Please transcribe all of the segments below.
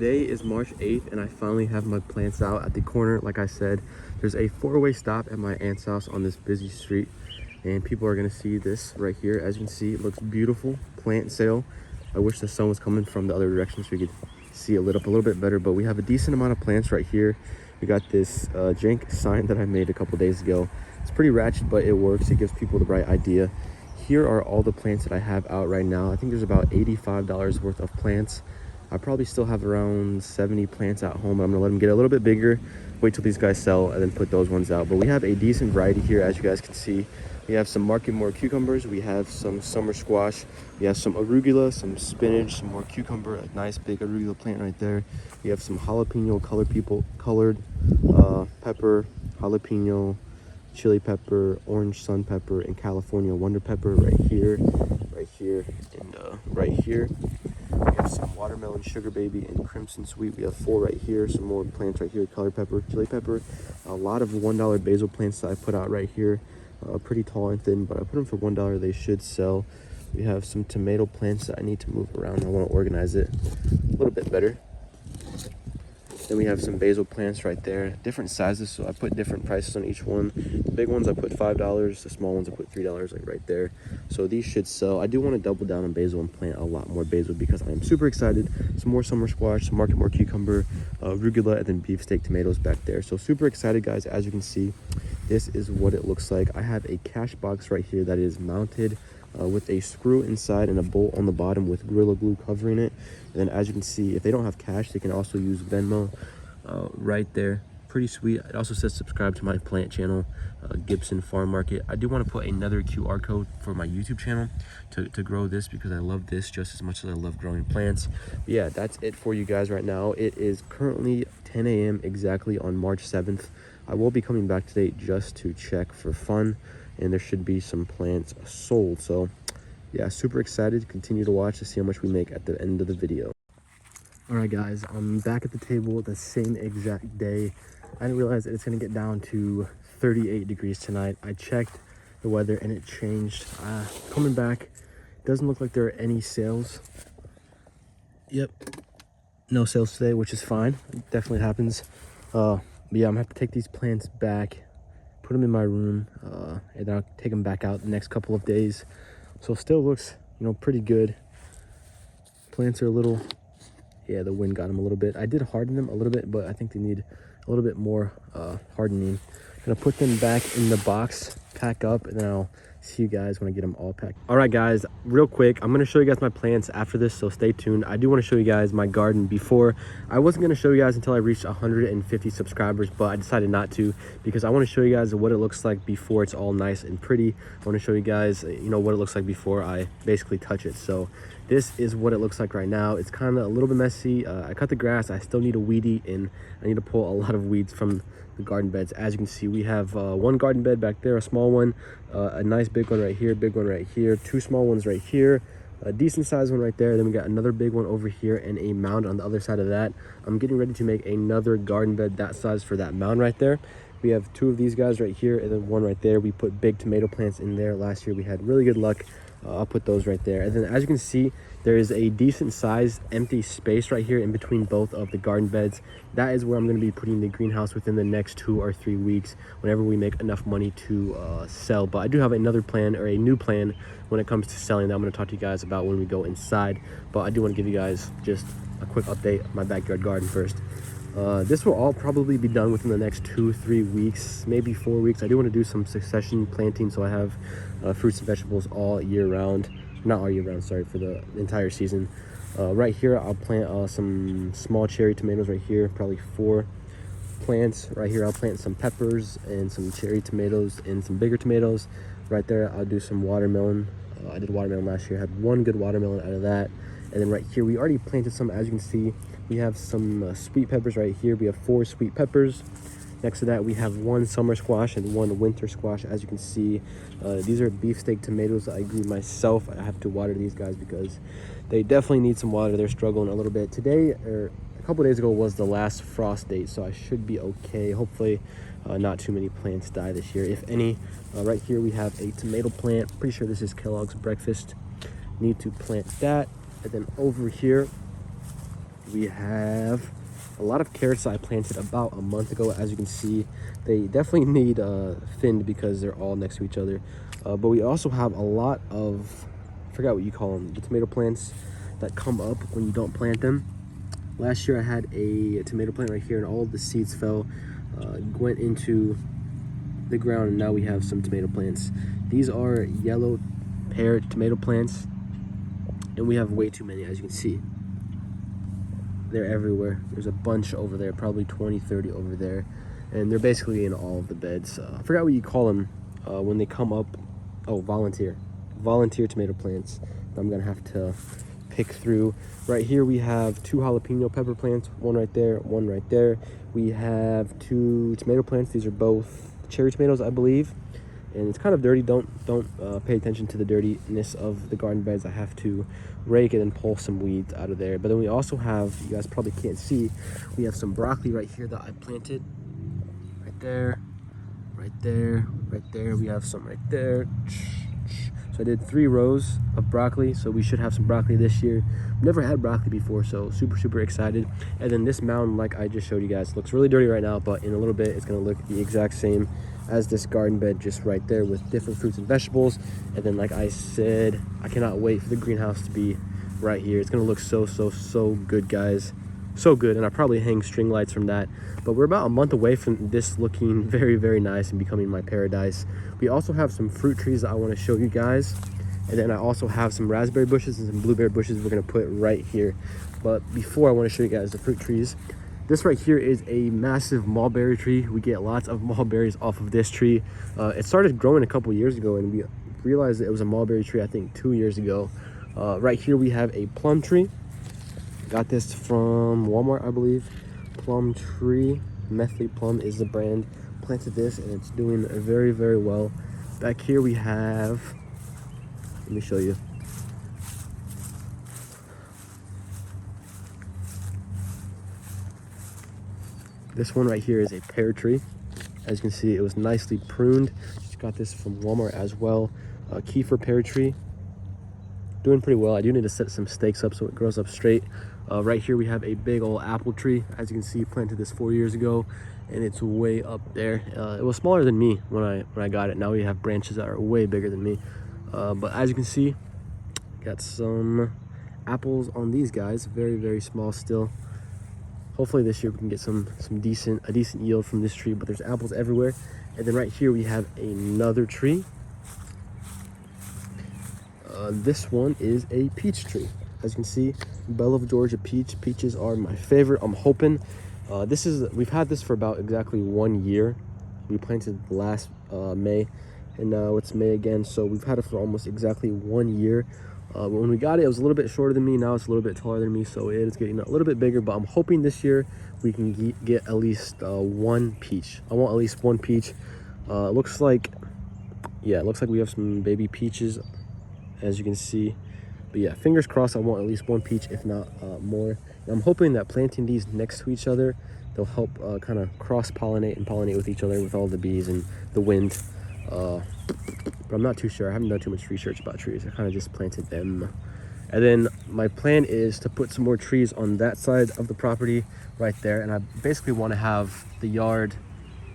Today is March 8th and I finally have my plants out at the corner. Like I said, there's a four-way stop at my aunt's house on this busy street and people are gonna see this right here. As you can see, it looks beautiful. Plant sale. I wish the sun was coming from the other direction so we could see it lit up a little bit better, but we have a decent amount of plants right here. We got this jank sign that I made a couple days ago. It's pretty ratchet, but it works. It gives people the right idea. Here are all the plants that I have out right now. I think there's about $85 worth of plants. I probably still have around 70 plants at home, but I'm gonna let them get a little bit bigger, wait till these guys sell, and then put those ones out. But we have a decent variety here, as you guys can see. We have some market more cucumbers, we have some summer squash, we have some arugula, some spinach, some more cucumber, a nice big arugula plant right there. We have some jalapeno colored pepper, jalapeno, chili pepper, orange sun pepper, and California wonder pepper right here, and right here. We have some watermelon sugar baby and crimson sweet. We have 4 right here. Some more plants right here, color pepper, chili pepper. A lot of $1 basil plants that I put out right here. Pretty tall and thin, but I put them for $1. They should sell. We have some tomato plants that I need to move around. I want to organize it a little bit better. Then we have some basil plants right there, different sizes, so I put different prices on each one. The big ones I put $5, the small ones I put $3, like right there. So these should sell. I do want to double down on basil and plant a lot more basil because I am super excited. Some more summer squash, some market more cucumber, arugula, and then beefsteak tomatoes back there. So super excited, guys. As you can see, this is what it looks like. I have a cash box right here that is mounted with a screw inside and a bolt on the bottom with Gorilla Glue covering it. And then as you can see, if they don't have cash, they can also use Venmo right there. Pretty sweet. It also says subscribe to my plant channel, Gibson Farm Market. I do want to put another QR code for my YouTube channel to grow this because I love this just as much as I love growing plants. But yeah, that's it for you guys right now. It is currently 10 a.m. exactly on March 7th. I will be coming back today just to check for fun, and there should be some plants sold. So yeah, super excited. Continue to watch to see how much we make at the end of the video. All right, guys, I'm back at the table the same exact day. I didn't realize that it's gonna get down to 38 degrees tonight. I checked the weather and it changed. Coming back, doesn't look like there are any sales. Yep, no sales today, which is fine. It definitely happens. But yeah, I'm gonna have to take these plants back, put them in my room, and then I'll take them back out the next couple of days. So still looks, pretty good. Plants are a little, yeah, the wind got them a little bit. I did harden them a little bit, but I think they need a little bit more hardening. Gonna put them back in the box, pack up, and then I'll see you guys when I get them all packed. All right, guys, real quick, I'm gonna show you guys my plants after this, so stay tuned. I do want to show you guys my garden before. I wasn't gonna show you guys until I reached 150 subscribers, but I decided not to because I want to show you guys what it looks like before it's all nice and pretty. I want to show you guys, what it looks like before I basically touch it. So this is what it looks like right now. It's kind of a little bit messy. I cut the grass. I still need to weed eat, and I need to pull a lot of weeds from the garden beds. As you can see, we have one garden bed back there, a small one, a nice big one right here, big one right here, 2 small ones right here, a decent sized one right there. Then we got another big one over here and a mound on the other side of that. I'm getting ready to make another garden bed that size for that mound right there. We have 2 of these guys right here and then 1 right there. We put big tomato plants in there last year. We had really good luck. I'll put those right there. And then as you can see, there is a decent sized empty space right here in between both of the garden beds. That is where I'm going to be putting the greenhouse within the next 2 or 3 weeks whenever we make enough money to sell. But I do have another plan, or a new plan, when it comes to selling that I'm going to talk to you guys about when we go inside. But I do want to give you guys just a quick update of my backyard garden first. This will all probably be done within the next 2-3 weeks, maybe 4 weeks. I do want to do some succession planting so I have fruits and vegetables all year round. Not all year round, sorry, for the entire season. Right here I'll plant some small cherry tomatoes right here, probably 4 plants. Right here I'll plant some peppers and some cherry tomatoes and some bigger tomatoes. Right there I'll do some watermelon. I did watermelon last year, had 1 good watermelon out of that. And then right here we already planted some, as you can see. We have some sweet peppers right here. We have 4 sweet peppers. Next to that, we have 1 summer squash and 1 winter squash. As you can see, these are beefsteak tomatoes that I grew myself. I have to water these guys because they definitely need some water. They're struggling a little bit. Today, or a couple days ago, was the last frost date, so I should be okay. Hopefully, not too many plants die this year, if any. Right here, we have a tomato plant. Pretty sure this is Kellogg's breakfast. Need to plant that. And then over here, we have a lot of carrots that I planted about a month ago. As you can see, they definitely need thinned because they're all next to each other. But we also have a lot of, I forgot what you call them, the tomato plants that come up when you don't plant them. Last year I had a tomato plant right here and all of the seeds fell, went into the ground, and now we have some tomato plants. These are yellow pear tomato plants, and we have way too many. As you can see, they're everywhere. There's a bunch over there, probably 20, 30 over there, and they're basically in all of the beds. I forgot what you call them when they come up. Oh, volunteer tomato plants. I'm gonna have to pick through. Right here we have 2 jalapeno pepper plants, one right there, one right there. We have 2 tomato plants. These are both cherry tomatoes, I believe, and it's kind of dirty. Don't pay attention to the dirtiness of the garden beds. I have to rake it and pull some weeds out of there. But then we also have, you guys probably can't see, we have some broccoli right here that I planted right there, right there, right there. We have some right there. So I did 3 rows of broccoli, so we should have some broccoli this year. Never had broccoli before, so super excited. And then this mound, like I just showed you guys, looks really dirty right now, but in a little bit it's gonna look the exact same as this garden bed just right there with different fruits and vegetables. And then, like I said, I cannot wait for the greenhouse to be right here. It's gonna look so good, guys. So good. And I probably hang string lights from that. But we're about a month away from this looking very nice and becoming my paradise. We also have some fruit trees that I want to show you guys, and then I also have some raspberry bushes and some blueberry bushes we're going to put right here. But before, I want to show you guys the fruit trees. This right here is a massive mulberry tree. We get lots of mulberries off of this tree. It started growing a couple years ago, and we realized that it was a mulberry tree I think 2 years ago. Right here we have a plum tree. Got this from Walmart, I believe. Plum tree, Methley Plum is the brand. Planted this and it's doing very well. Back here we have, let me show you. This one right here is a pear tree. As you can see, it was nicely pruned. Just got this from Walmart as well. Kefir pear tree, doing pretty well. I do need to set some stakes up so it grows up straight. Right here we have a big old apple tree. As you can see, planted this 4 years ago, and it's way up there. It was smaller than me when I got it. Now we have branches that are way bigger than me. But as you can see, got some apples on these guys. Very small still. Hopefully this year we can get a decent yield from this tree. But there's apples everywhere. And then right here we have another tree. This one is a peach tree. As you can see, Belle of Georgia peach. Peaches are my favorite. I'm hoping we've had this for about exactly 1 year. We planted last May, and now it's May again, so we've had it for almost exactly 1 year. When we got it, it was a little bit shorter than me. Now it's a little bit taller than me, so it is getting a little bit bigger. But I'm hoping this year we can get at least 1 peach. I want at least 1 peach. It looks like we have some baby peaches, as you can see. But yeah, fingers crossed, I want at least 1 peach, if not more. And I'm hoping that planting these next to each other, they'll help kind of cross-pollinate and pollinate with each other with all the bees and the wind. But I'm not too sure. I haven't done too much research about trees. I kind of just planted them. And then my plan is to put some more trees on that side of the property right there. And I basically want to have the yard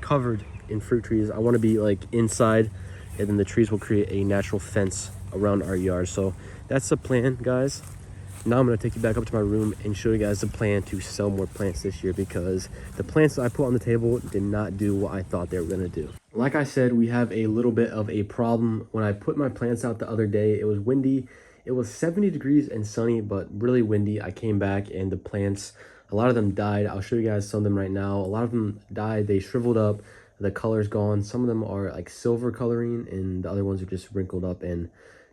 covered in fruit trees. I want to be like inside, and then the trees will create a natural fence around our yard. So that's the plan, guys. Now I'm going to take you back up to my room and show you guys the plan to sell more plants this year, because the plants that I put on the table did not do what I thought they were going to do. Like I said, we have a little bit of a problem. When I put my plants out the other day, it was windy. It was 70 degrees and sunny, but really windy. I came back and the plants, a lot of them died. I'll show you guys some of them right now. A lot of them died. They shriveled up. The color's gone. Some of them are like silver coloring, and the other ones are just wrinkled up, and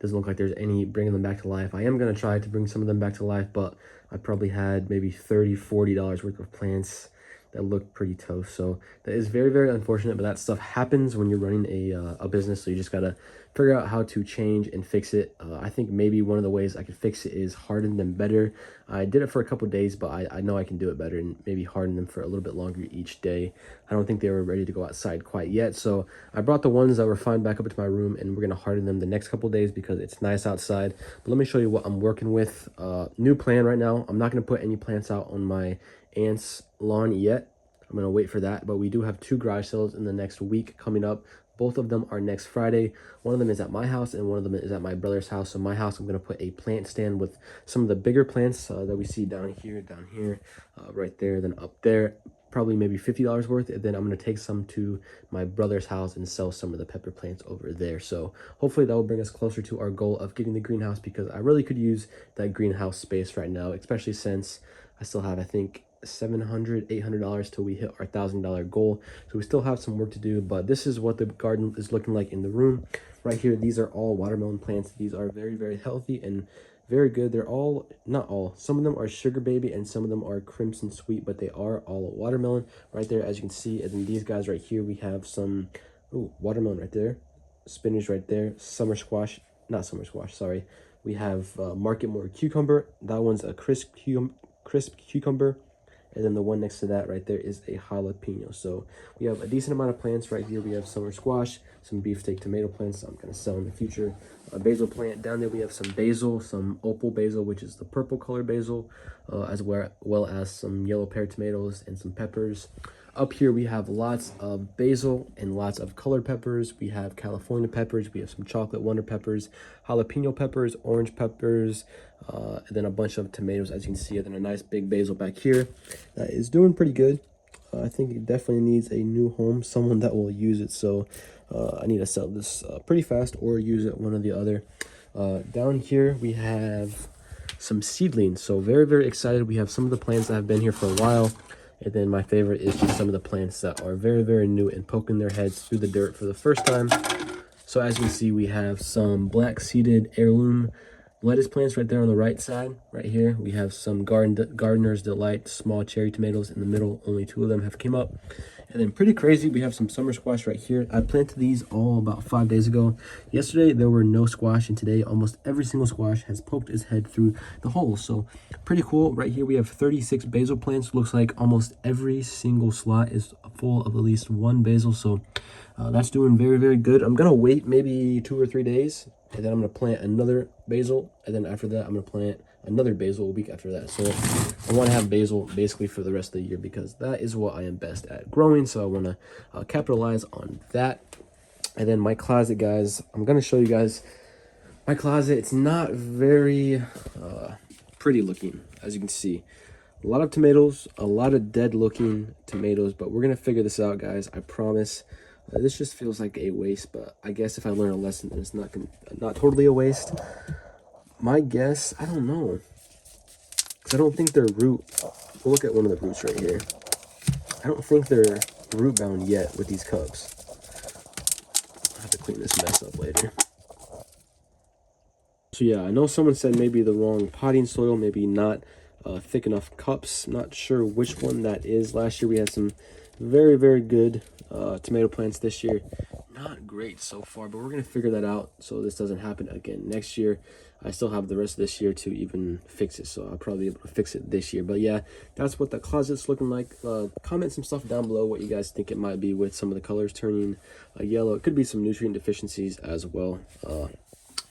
doesn't look like there's any bringing them back to life. I am going to try to bring some of them back to life, but I probably had maybe $30-40 worth of plants that look pretty toast. So that is very, very unfortunate, but that stuff happens when you're running a business. So you just gotta figure out how to change and fix it. I think maybe one of the ways I could fix it is harden them better. I did it for a couple days, but I know I can do it better and maybe harden them for a little bit longer each day. I don't think they were ready to go outside quite yet. So I brought the ones that were fine back up into my room, and we're gonna harden them the next couple days because it's nice outside. But let me show you what I'm working with. New plan right now. I'm not gonna put any plants out on my aunt's lawn yet. I'm gonna wait for that, but we do have 2 garage sales in the next week coming up. Both of them are next Friday. One of them is at my house and one of them is at my brother's house. So my house, I'm going to put a plant stand with some of the bigger plants that we see down here, right there, then up there, probably maybe $50 worth. And then I'm going to take some to my brother's house and sell some of the pepper plants over there. So hopefully that will bring us closer to our goal of getting the greenhouse, because I really could use that greenhouse space right now, especially since I still have, I think, $700-800 till we hit our $1,000 goal. So we still have some work to do, but this is what the garden is looking like in the room right here. These are all watermelon plants. These are very, very healthy and very good. They're all, not all, some of them are sugar baby and some of them are crimson sweet, but they are all watermelon right there, as you can see. And then these guys right here, we have some watermelon right there, spinach right there, summer squash, not summer squash, sorry. We have market more cucumber. That one's a crisp cucumber. And then the one next to that right there is a jalapeno. So we have a decent amount of plants right here. We have summer squash, some beefsteak tomato plants I'm going to sell in the future. A basil plant. Down there we have some basil, some opal basil, which is the purple color basil, as well as some yellow pear tomatoes and some peppers. Up here we have lots of basil and lots of colored peppers. We have California peppers. We have some chocolate wonder peppers, jalapeno peppers, orange peppers, and then a bunch of tomatoes, as you can see. And then a nice big basil back here that is doing pretty good. I think it definitely needs a new home, someone that will use it. So I need to sell this pretty fast or use it, one or the other. Down here we have some seedlings. So very, very excited. We have some of the plants that have been here for a while. And then my favorite is just some of the plants that are very, very new and poking their heads through the dirt for the first time. So as you can see, we have some black seeded heirloom lettuce plants right there on the right side. Right here, we have some Gardener's Delight small cherry tomatoes in the middle. Only 2 of them have came up. And then pretty crazy, we have some summer squash right here. I planted these all about 5 days ago. Yesterday, there were no squash, and today almost every single squash has poked its head through the hole. So pretty cool. Right here, we have 36 basil plants. Looks like almost every single slot is full of at least 1 basil. So that's doing very, very good. I'm going to wait maybe 2 or 3 days, and then I'm going to plant another basil. And then after that, I'm going to plant another basil a week after that. So I want to have basil basically for the rest of the year, because that is what I am best at growing. So I want to capitalize on that. And then my closet, guys, I'm going to show you guys my closet. It's not very pretty looking, as you can see. A lot of tomatoes, a lot of dead looking tomatoes, but we're going to figure this out, guys. I promise. This just feels like a waste, but I guess if I learn a lesson, then it's not totally a waste. My guess, I don't know, because I don't think they're root. We'll look at one of the roots right here. I don't think they're root bound yet with these cups. I'll have to clean this mess up later. So yeah, I know someone said maybe the wrong potting soil, maybe not thick enough cups. Not sure which one that is. Last year we had some very, very good tomato plants. This year, not great so far, but we're going to figure that out so this doesn't happen again next year. I still have the rest of this year to even fix it, so I'll probably be able to fix it this year. But yeah, that's what the closet's looking like. Comment some stuff down below what you guys think it might be with some of the colors turning yellow. It could be some nutrient deficiencies as well.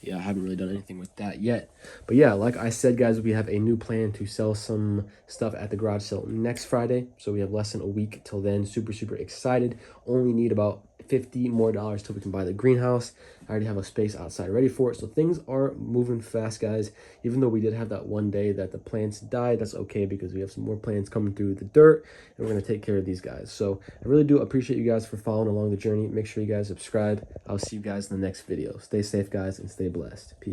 Yeah, I haven't really done anything with that yet. But yeah, like I said, guys, we have a new plan to sell some stuff at the garage sale next Friday. So we have less than a week till then. Super, super excited. Only need about $50 more till we can buy the greenhouse. I already have a space outside ready for it. So things are moving fast, guys. Even though we did have that one day that the plants died, that's okay, because we have some more plants coming through the dirt, and we're going to take care of these guys. So I really do appreciate you guys for following along the journey. Make sure you guys subscribe. I'll see you guys in the next video. Stay safe, guys, and stay blessed. Peace.